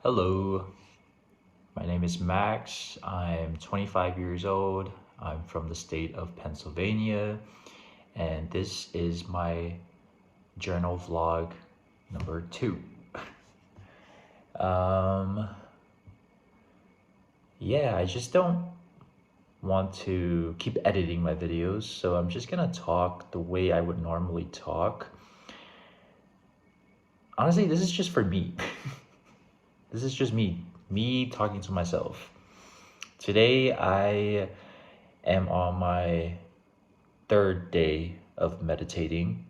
Hello, my name is Max. I'm 25 years old. I'm from the state of Pennsylvania, and this is my journal vlog number 2. Um, yeah, I just don't want to keep editing my videos, so I'm just gonna talk the way I would normally talk. Honestly, this is just for me. This is just me talking to myself. Today, I am on my third day of meditating,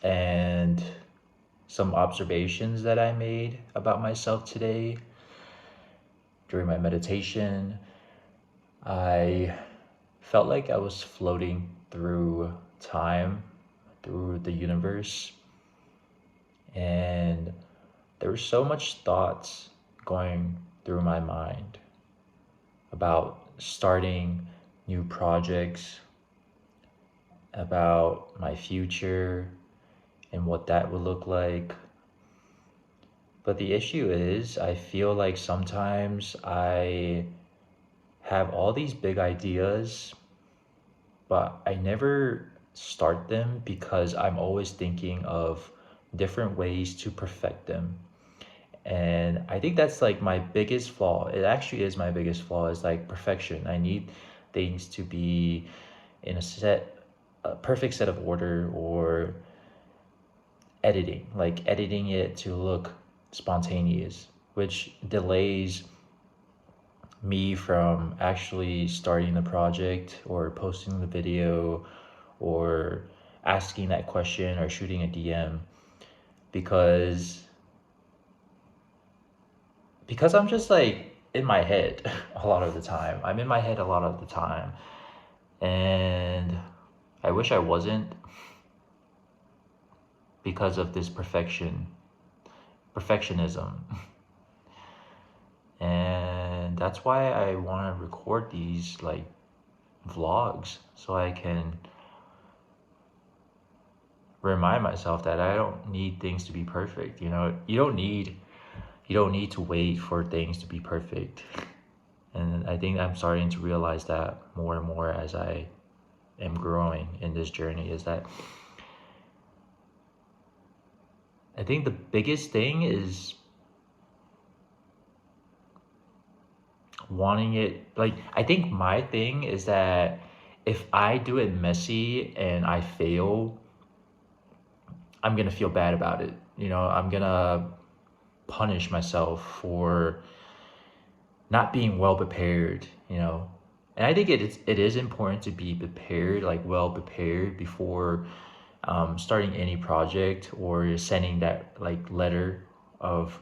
and some observations that I made about myself today during my meditation. I felt like I was floating through time, through the universe, and there were so much thoughts going through my mind about starting new projects, about my future and what that would look like. But the issue is, I feel like sometimes I have all these big ideas, but I never start them because I'm always thinking of different ways to perfect them. And I think that's like my biggest flaw. It actually is my biggest flaw, is like perfection. I need things to be in a perfect set of order, or editing it to look spontaneous, which delays me from actually starting the project or posting the video or asking that question or shooting a DM, because I'm just like in my head a lot of the time. I'm in my head a lot of the time, and I wish I wasn't, because of this perfectionism. And that's why I want to record these like vlogs, so I can remind myself that I don't need things to be perfect. You don't need to wait for things to be perfect. And I think I'm starting to realize that more and more as I am growing in this journey, is that I think the biggest thing is wanting it, like, I think my thing is that if I do it messy and I fail, I'm gonna feel bad about it. I'm gonna punish myself for not being well prepared. And I think it is important to be prepared, like well prepared, before starting any project or sending that like letter of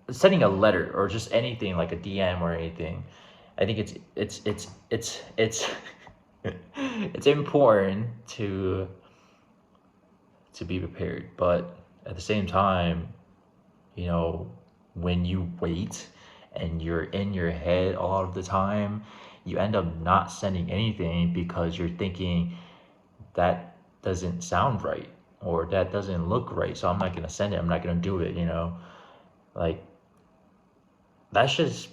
sending a letter, or just anything like a DM or anything. I think it's it's important to be prepared, but at the same time, you know, when you wait and you're in your head a lot of the time, you end up not sending anything because you're thinking that doesn't sound right, or that doesn't look right, so I'm not gonna send it. I'm not gonna do it. Like, that's just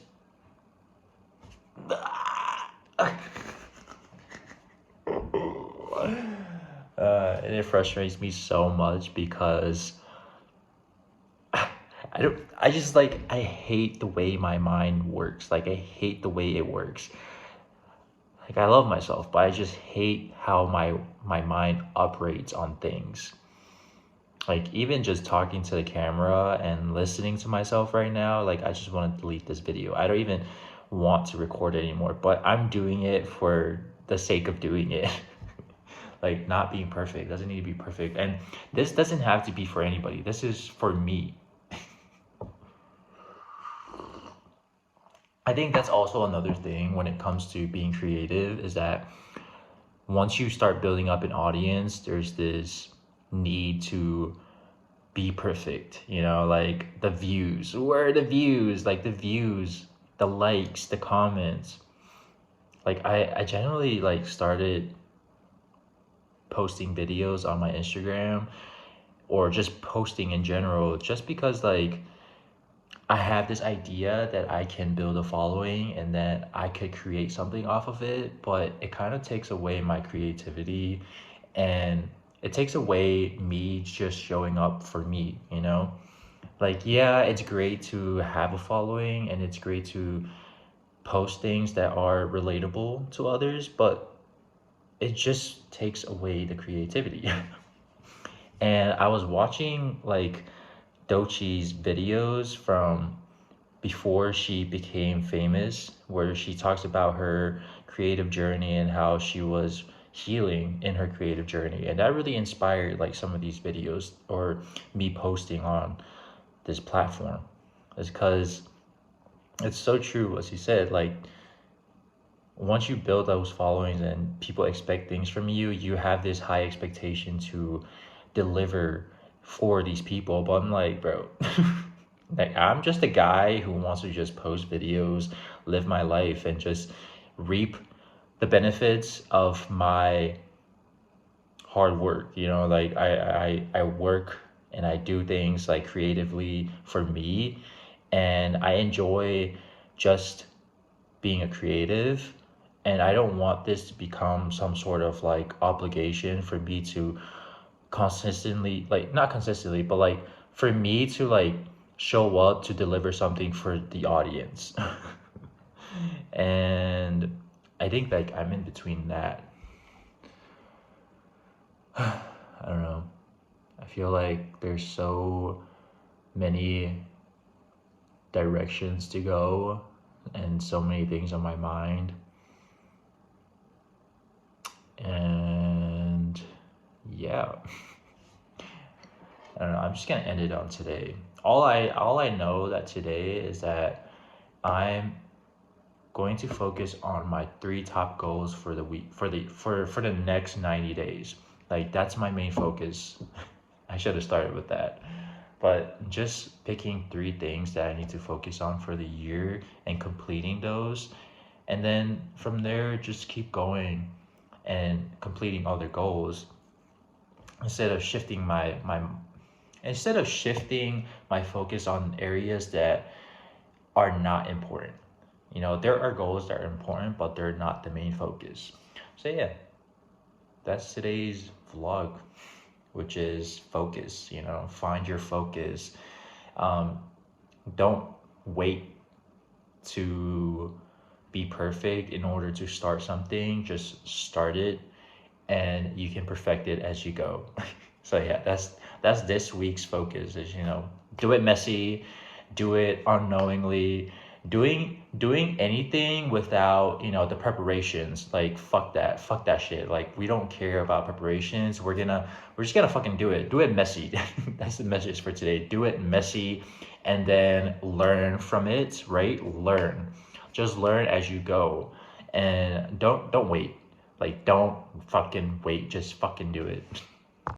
and it frustrates me so much because I hate the way my mind works. Like, I hate the way it works. Like, I love myself, but I just hate how my mind operates on things. Like, even just talking to the camera and listening to myself right now, like, I just want to delete this video. I don't even want to record it anymore, but I'm doing it for the sake of doing it. Like, not being perfect doesn't need to be perfect, and this doesn't have to be for anybody. This is for me. I think that's also another thing when it comes to being creative, is that once you start building up an audience, there's this need to be perfect, like the views. Where are the views? Like, the views, the likes, the comments. Like, I generally like started posting videos on my Instagram or just posting in general, just because like I have this idea that I can build a following and that I could create something off of it, but it kind of takes away my creativity, and it takes away me just showing up for me, you know? Like, yeah, it's great to have a following and it's great to post things that are relatable to others, but it just takes away the creativity. And I was watching like Dochi's videos from before she became famous, where she talks about her creative journey and how she was healing in her creative journey. And that really inspired like some of these videos or me posting on this platform. Is because it's so true, as you said, like once you build those followings and people expect things from you, you have this high expectation to deliver for these people. But I'm like, bro, like I'm just a guy who wants to just post videos, live my life, and just reap the benefits of my hard work. You know, like I work and I do things like creatively for me, and I enjoy just being a creative, and I don't want this to become some sort of like obligation for me to consistently, like not consistently, but like for me to like show up to deliver something for the audience. And I think like I'm in between that. I don't know. I feel like there's so many directions to go and so many things on my mind. And yeah, I don't know. I'm just gonna end it on today. All I know that today is that I'm going to focus on my three top goals for the week for the next 90 days. Like that's my main focus. I should have started with that. But just picking three things that I need to focus on for the year and completing those. And then from there, just keep going and completing other goals instead of shifting my focus on areas that are not important. You know, there are goals that are important, but they're not the main focus. So yeah, that's today's vlog, which is focus. You know, find your focus. Um, don't wait to be perfect in order to start something. Just start it, and you can perfect it as you go. So yeah, that's this week's focus. Is, you know, do it messy, do it unknowingly, doing anything without, you know, the preparations. Like fuck that shit. Like we don't care about preparations. We're just gonna fucking do it messy. That's the message for today. Do it messy, and then learn from it. Right, just learn as you go, and don't wait. Like don't fucking wait, just fucking do it.